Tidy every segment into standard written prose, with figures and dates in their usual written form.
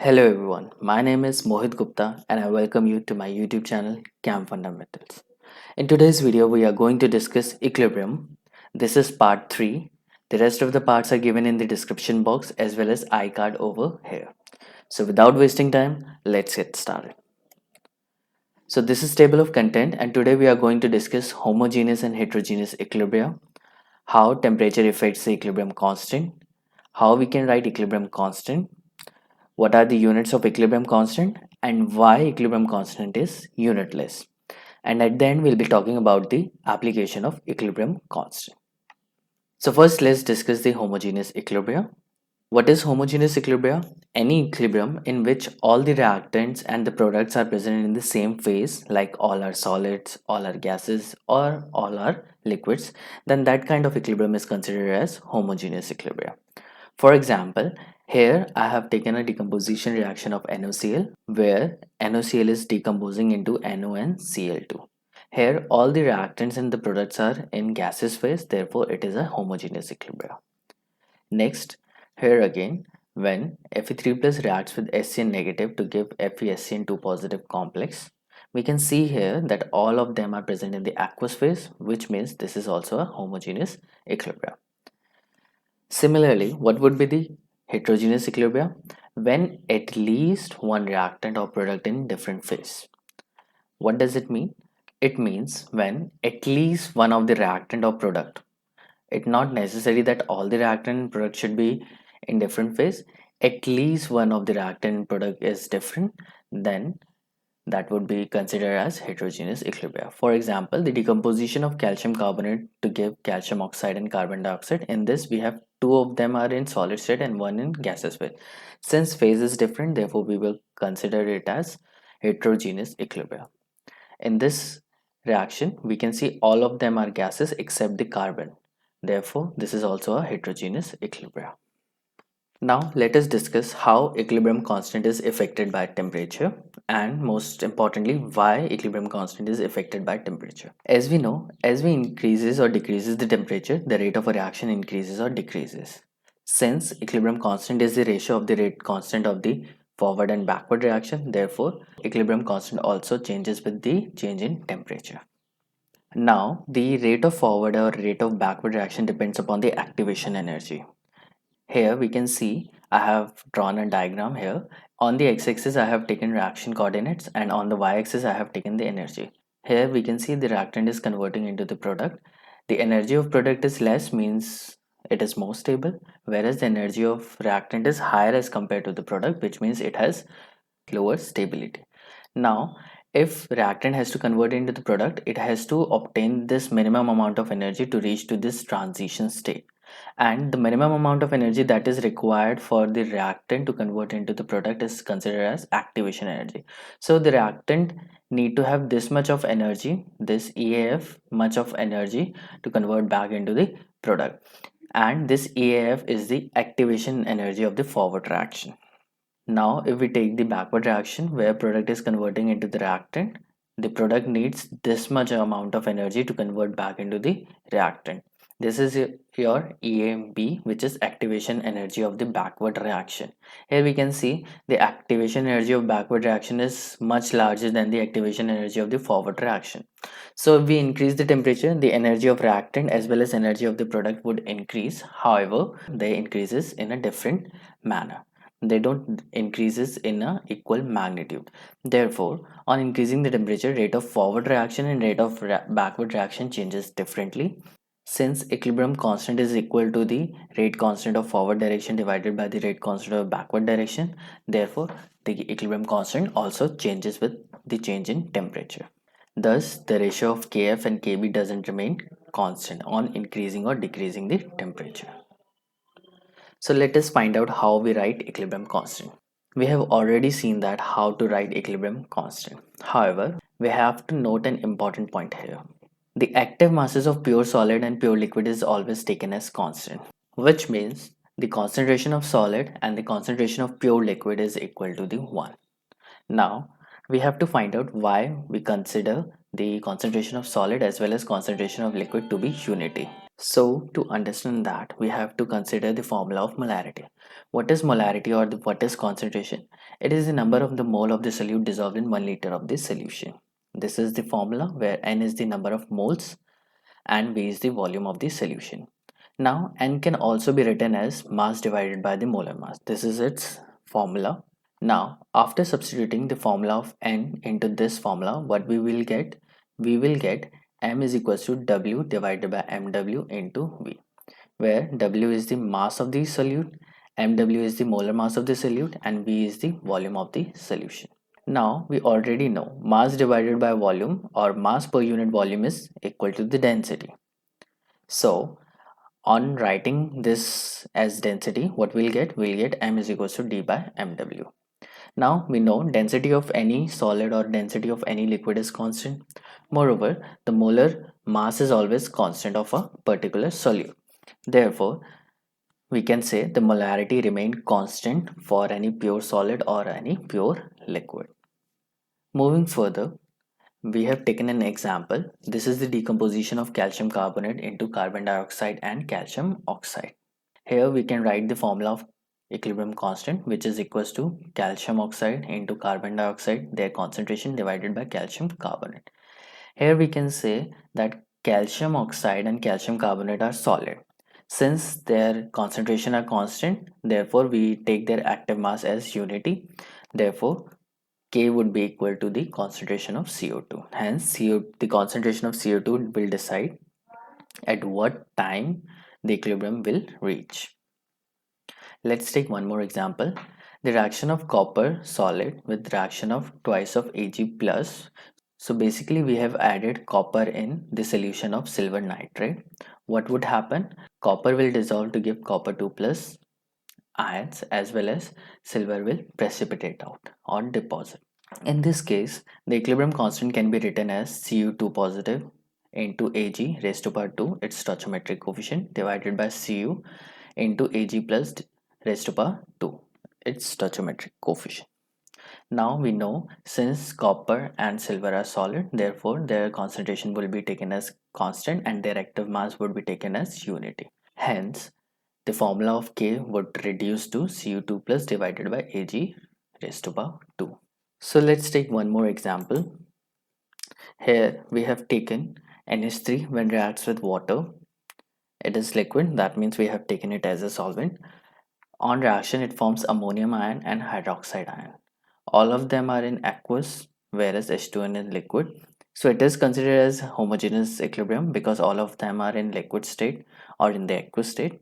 Hello everyone, my name is Mohit Gupta and I welcome you to my YouTube channel Cam Fundamentals. In today's video, we are going to discuss equilibrium. This is part 3. The rest of the parts are given in the description box as well as iCard over here. So without wasting time, let's get started. So this is table of content and today we are going to discuss homogeneous and heterogeneous equilibria, how temperature affects the equilibrium constant, how we can write equilibrium constant, what are the units of equilibrium constant and why equilibrium constant is unitless. And at the end, we'll be talking about the application of equilibrium constant. So first, let's discuss the homogeneous equilibria. What is homogeneous equilibria? Any equilibrium in which all the reactants and the products are present in the same phase, like all are solids, all are gases, or all are liquids, then that kind of equilibrium is considered as homogeneous equilibria. For example, here I have taken a decomposition reaction of NaCl where NaCl is decomposing into NO and Cl2. Here all the reactants and the products are in gaseous phase, therefore it is a homogeneous equilibrium. Next, here again, when Fe3 plus reacts with Hcn negative to give FeScN2 positive complex, we can see here that all of them are present in the aqueous phase, which means this is also a homogeneous equilibrium. Similarly, what would be the heterogeneous equilibria? When at least one reactant or product in different phase. What does it mean? It means when at least one of the reactant or product. It's not necessary that all the reactant and product should be in different phase. At least one of the reactant and product is different, then that would be considered as heterogeneous equilibria. For example, the decomposition of calcium carbonate to give calcium oxide and carbon dioxide. In this, we have two of them are in solid state and one in gaseous phase. Since phase is different, therefore we will consider it as heterogeneous equilibria. In this reaction, we can see all of them are gases except the carbon. Therefore, this is also a heterogeneous equilibria. Now let us discuss how equilibrium constant is affected by temperature and most importantly why equilibrium constant is affected by temperature. As we know, as we increases or decreases the temperature, the rate of a reaction increases or decreases. Since equilibrium constant is the ratio of the rate constant of the forward and backward reaction, therefore equilibrium constant also changes with the change in temperature. Now the rate of forward or rate of backward reaction depends upon the activation energy. Here we can see I have drawn a diagram here. On the x-axis I have taken reaction coordinates and on the y-axis I have taken the energy. Here we can see the reactant is converting into the product. The energy of product is less means it is more stable, whereas the energy of reactant is higher as compared to the product, which means it has lower stability. Now if reactant has to convert into the product, it has to obtain this minimum amount of energy to reach to this transition state, and the minimum amount of energy that is required for the reactant to convert into the product is considered as activation energy. So the reactant need to have this much of energy, this EAF much of energy to convert back into the product, and this EAF is the activation energy of the forward reaction. Now if we take the backward reaction where product is converting into the reactant, the product needs this much amount of energy to convert back into the reactant. This is your EAB, which is activation energy of the backward reaction. Here we can see the activation energy of backward reaction is much larger than the activation energy of the forward reaction. So if we increase the temperature, the energy of reactant as well as energy of the product would increase. However, they increases in a different manner. They don't increases in a equal magnitude. Therefore, on increasing the temperature, rate of forward reaction and rate of backward reaction changes differently. Since equilibrium constant is equal to the rate constant of forward direction divided by the rate constant of backward direction, therefore the equilibrium constant also changes with the change in temperature. Thus, the ratio of Kf and Kb doesn't remain constant on increasing or decreasing the temperature. So let us find out how we write equilibrium constant. We have already seen that how to write equilibrium constant. However, we have to note an important point here. The active masses of pure solid and pure liquid is always taken as constant, which means the concentration of solid and the concentration of pure liquid is equal to the 1. Now, we have to find out why we consider the concentration of solid as well as concentration of liquid to be unity. So to understand that, we have to consider the formula of molarity. What is molarity, or what is concentration? It is the number of the mole of the solute dissolved in 1 liter of this solution. This is the formula where N is the number of moles and V is the volume of the solution. Now N can also be written as mass divided by the molar mass. This is its formula. Now after substituting the formula of N into this formula, what we will get? We will get M is equals to W divided by MW into V, where W is the mass of the solute, MW is the molar mass of the solute, and V is the volume of the solution. Now we already know mass divided by volume, or mass per unit volume, is equal to the density. So on writing this as density, what we'll get? We'll get M is equals to D by MW. Now we know density of any solid or density of any liquid is constant. Moreover, the molar mass is always constant of a particular solute. Therefore, we can say the molarity remained constant for any pure solid or any pure liquid. Moving further, we have taken an example. This is the decomposition of calcium carbonate into carbon dioxide and calcium oxide. Here we can write the formula of equilibrium constant, which is equals to calcium oxide into carbon dioxide, their concentration, divided by calcium carbonate. Here we can say that calcium oxide and calcium carbonate are solid. Since their concentration are constant, therefore we take their active mass as unity. Therefore K would be equal to the concentration of CO2. Hence, the concentration of CO2 will decide at what time the equilibrium will reach. Let's take one more example. The reaction of copper solid with reaction of twice of Ag plus. So basically we have added copper in the solution of silver nitrate. What would happen? Copper will dissolve to give copper 2 plus ions, as well as silver will precipitate out or deposit. In this case, the equilibrium constant can be written as Cu2 positive into Ag raised to power 2, its stoichiometric coefficient, divided by Cu into Ag plus raised to power 2, its stoichiometric coefficient. Now we know, since copper and silver are solid, therefore their concentration will be taken as constant and their active mass would be taken as unity. Hence, the formula of K would reduce to Cu2 plus divided by Ag raised to power 2. So let's take one more example. Here we have taken NH3 when reacts with water. It is liquid, that means we have taken it as a solvent. On reaction, it forms ammonium ion and hydroxide ion. All of them are in aqueous, whereas H2N is liquid. So it is considered as homogeneous equilibrium because all of them are in liquid state or in the aqueous state.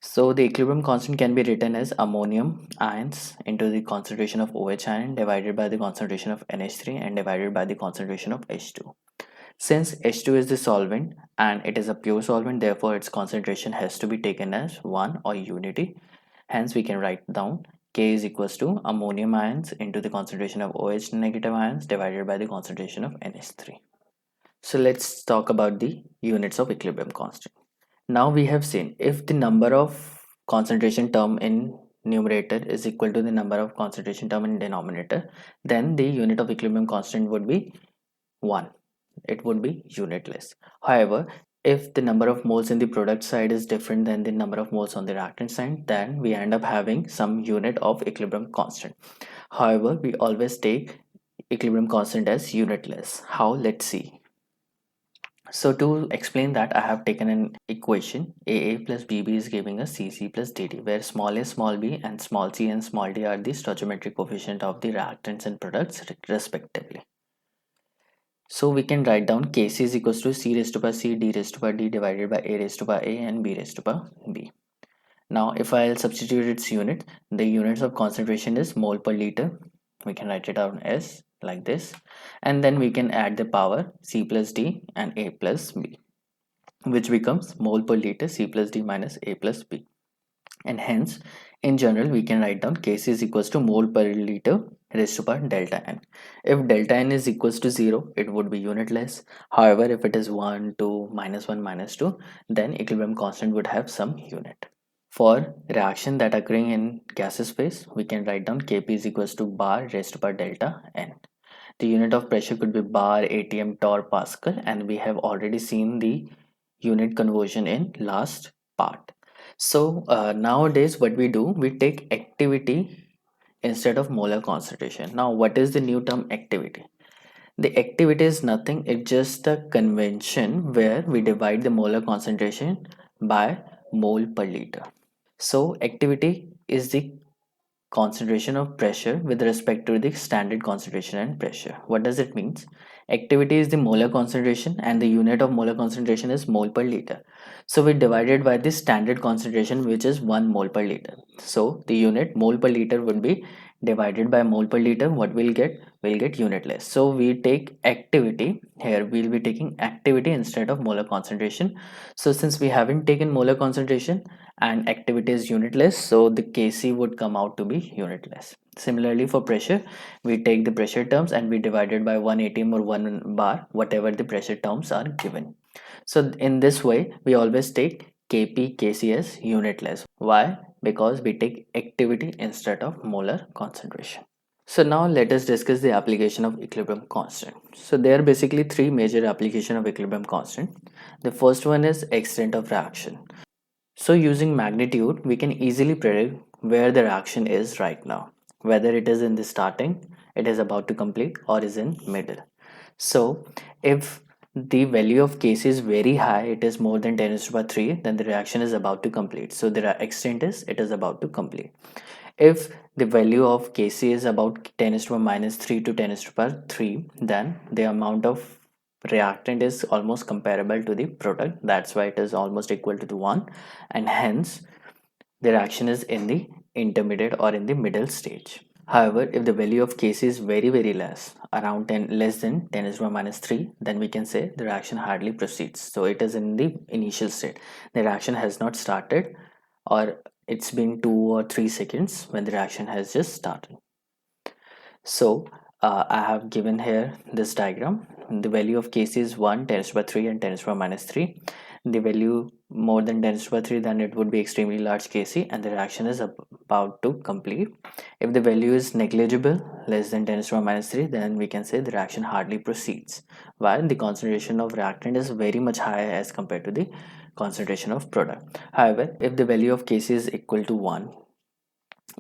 So the equilibrium constant can be written as ammonium ions into the concentration of OH ion divided by the concentration of NH3 and divided by the concentration of H2. Since H2 is the solvent and it is a pure solvent, therefore its concentration has to be taken as 1 or unity. Hence we can write down K is equals to ammonium ions into the concentration of OH negative ions divided by the concentration of NH3. So let's talk about the units of equilibrium constant. Now we have seen if the number of concentration term in numerator is equal to the number of concentration term in denominator, then the unit of equilibrium constant would be 1. It would be unitless. However, if the number of moles in the product side is different than the number of moles on the reactant side, then we end up having some unit of equilibrium constant. However, we always take equilibrium constant as unitless. How? Let's see. So to explain that, I have taken an equation. AA plus BB is giving us CC plus DD, where small a, small b, and small c and small d are the stoichiometric coefficient of the reactants and products respectively. So we can write down Kc is equals to C raised to power C, D raised to power D divided by A raised to power A and B raised to power B. Now if I'll substitute its unit, the units of concentration is mole per liter. We can write it down as like this, and then we can add the power C plus D and A plus B, which becomes mole per liter C plus D minus A plus B. And hence, in general, we can write down Kc is equals to mole per liter raised to power delta N. If delta N is equals to 0, it would be unitless. However, if it is 1, 2, minus 1, minus 2, then equilibrium constant would have some unit. For reaction that occurring in gaseous phase, we can write down Kp is equals to bar raised to power delta N. The unit of pressure could be bar, atm, torr, pascal, and we have already seen the unit conversion in last part. So nowadays what we do, we take activity instead of molar concentration. Now what is the new term activity? The activity is nothing, it's just a convention where we divide the molar concentration by mole per liter. So activity is the concentration of pressure with respect to the standard concentration and pressure. What does it mean? Activity is the molar concentration and the unit of molar concentration is mole per liter. So we divided by the standard concentration, which is 1 mole per liter. So the unit mole per liter would be divided by mole per liter. What we'll get? We'll get unitless. So we take activity here. We'll be taking activity instead of molar concentration. So since we haven't taken molar concentration, and activity is unitless, so the Kc would come out to be unitless. Similarly for pressure, we take the pressure terms and we divide it by 1 atm or 1 bar, whatever the pressure terms are given. So in this way we always take Kp Kc as unitless. Why? Because we take activity instead of molar concentration. So now let us discuss the application of equilibrium constant. So there are basically three major application of equilibrium constant. The first one is extent of reaction. So using magnitude, we can easily predict where the reaction is right now, whether it is in the starting, it is about to complete, or is in middle. So if the value of Kc is very high, it is more than 10 to the power 3, then the reaction is about to complete. So the extent is it is about to complete. If the value of Kc is about 10 to the power minus 3 to 10 to the power 3, then the amount of reactant is almost comparable to the product. That's why it is almost equal to the 1, and hence the reaction is in the intermediate or in the middle stage. However, if the value of Kc is very less, around 10 less than 10 to the power minus 3, then we can say the reaction hardly proceeds. So it is in the initial state. The reaction has not started, or it's been 2 or 3 seconds when the reaction has just started. So I have given here this diagram. The value of Kc is 1, 10 to the power 3 and 10 to the power minus 3. The value more than 10 to the power 3, then it would be extremely large Kc and the reaction is about to complete. If the value is negligible, less than 10 to the power minus 3, then we can say the reaction hardly proceeds, while the concentration of reactant is very much higher as compared to the concentration of product. However, if the value of Kc is equal to 1,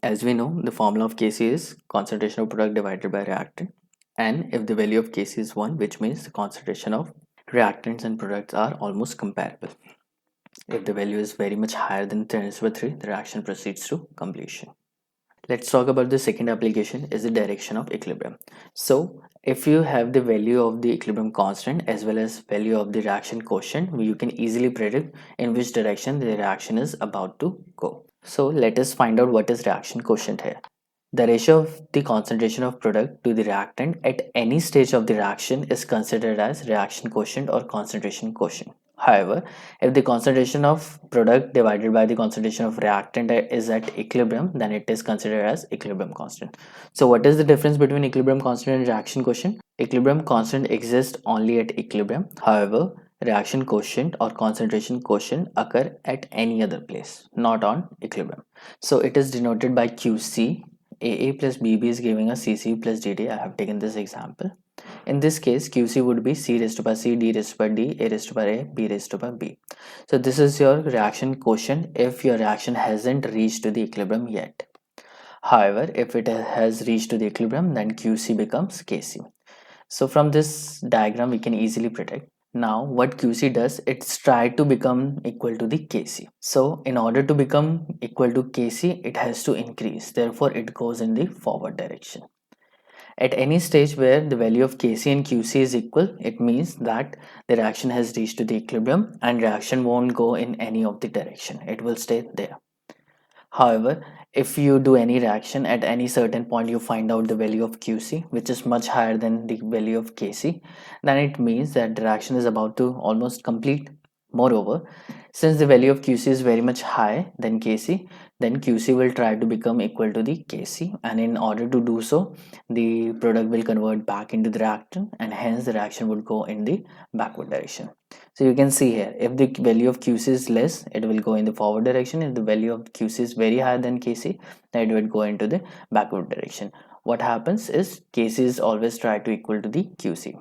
as we know, the formula of Kc is concentration of product divided by reactant. And if the value of Kc is 1, which means the concentration of reactants and products are almost comparable. If the value is very much higher than 10 to the power 3, the reaction proceeds to completion. Let's talk about the second application, is the direction of equilibrium. So if you have the value of the equilibrium constant as well as value of the reaction quotient, you can easily predict in which direction the reaction is about to go. So let us find out what is reaction quotient here. The ratio of the concentration of product to the reactant at any stage of the reaction is considered as reaction quotient or concentration quotient. However, if the concentration of product divided by the concentration of reactant is at equilibrium, then it is considered as equilibrium constant. So what is the difference between equilibrium constant and reaction quotient? Equilibrium constant exists only at equilibrium. However, reaction quotient or concentration quotient occur at any other place, not on equilibrium. So it is denoted by QC. AA plus BB is giving us CC plus DD. I have taken this example. In this case, QC would be C raised to power C, D raised to power D, A raised to power A, B raised to power B. So this is your reaction quotient if your reaction hasn't reached to the equilibrium yet. However, if it has reached to the equilibrium, then QC becomes KC. So from this diagram, we can easily predict. Now what QC does, it's try to become equal to the Kc. So in order to become equal to Kc, it has to increase. Therefore, it goes in the forward direction. At any stage where the value of Kc and Qc is equal, it means that the reaction has reached to the equilibrium and reaction won't go in any of the direction. It will stay there. However, if you do any reaction at any certain point, you find out the value of Qc, which is much higher than the value of Kc, then it means that the reaction is about to almost complete. Moreover, since the value of Qc is very much high than Kc, then Qc will try to become equal to the Kc, and in order to do so, the product will convert back into the reactant, and hence the reaction would go in the backward direction. So you can see here, if the value of Qc is less, it will go in the forward direction. If the value of Qc is very higher than Kc, then it will go into the backward direction. What happens is Kc is always try to equal to the Qc.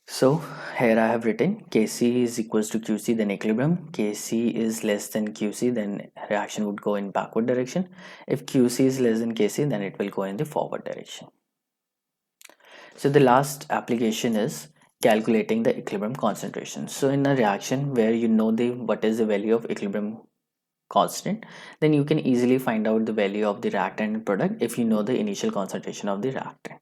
So here I have written Kc is equals to Qc, then equilibrium. Kc is less than Qc, then reaction would go in backward direction. If Qc is less than Kc, then it will go in the forward direction. So the last application is calculating the equilibrium concentration. So in a reaction where you know what is the value of equilibrium constant, then you can easily find out the value of the reactant and product if you know the initial concentration of the reactant.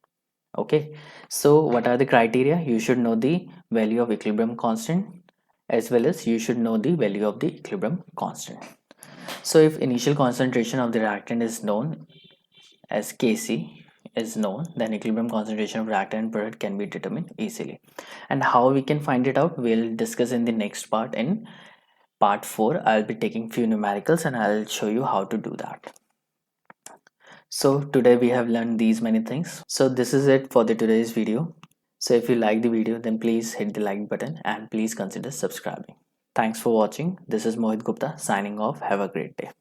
Okay, so what are the criteria? You should know the value of equilibrium constant, as well as you should know the value of the equilibrium constant. So if initial concentration of the reactant is known as Kc is known, then equilibrium concentration of reactant and product can be determined easily. And how we can find it out, we'll discuss in the next part. In part 4, I'll be taking few numericals and I'll show you how to do that. So today we have learned these many things. So this is it for the today's video. So if you like the video, then please hit the like button and please consider subscribing. Thanks for watching. This is Mohit Gupta signing off. Have a great day.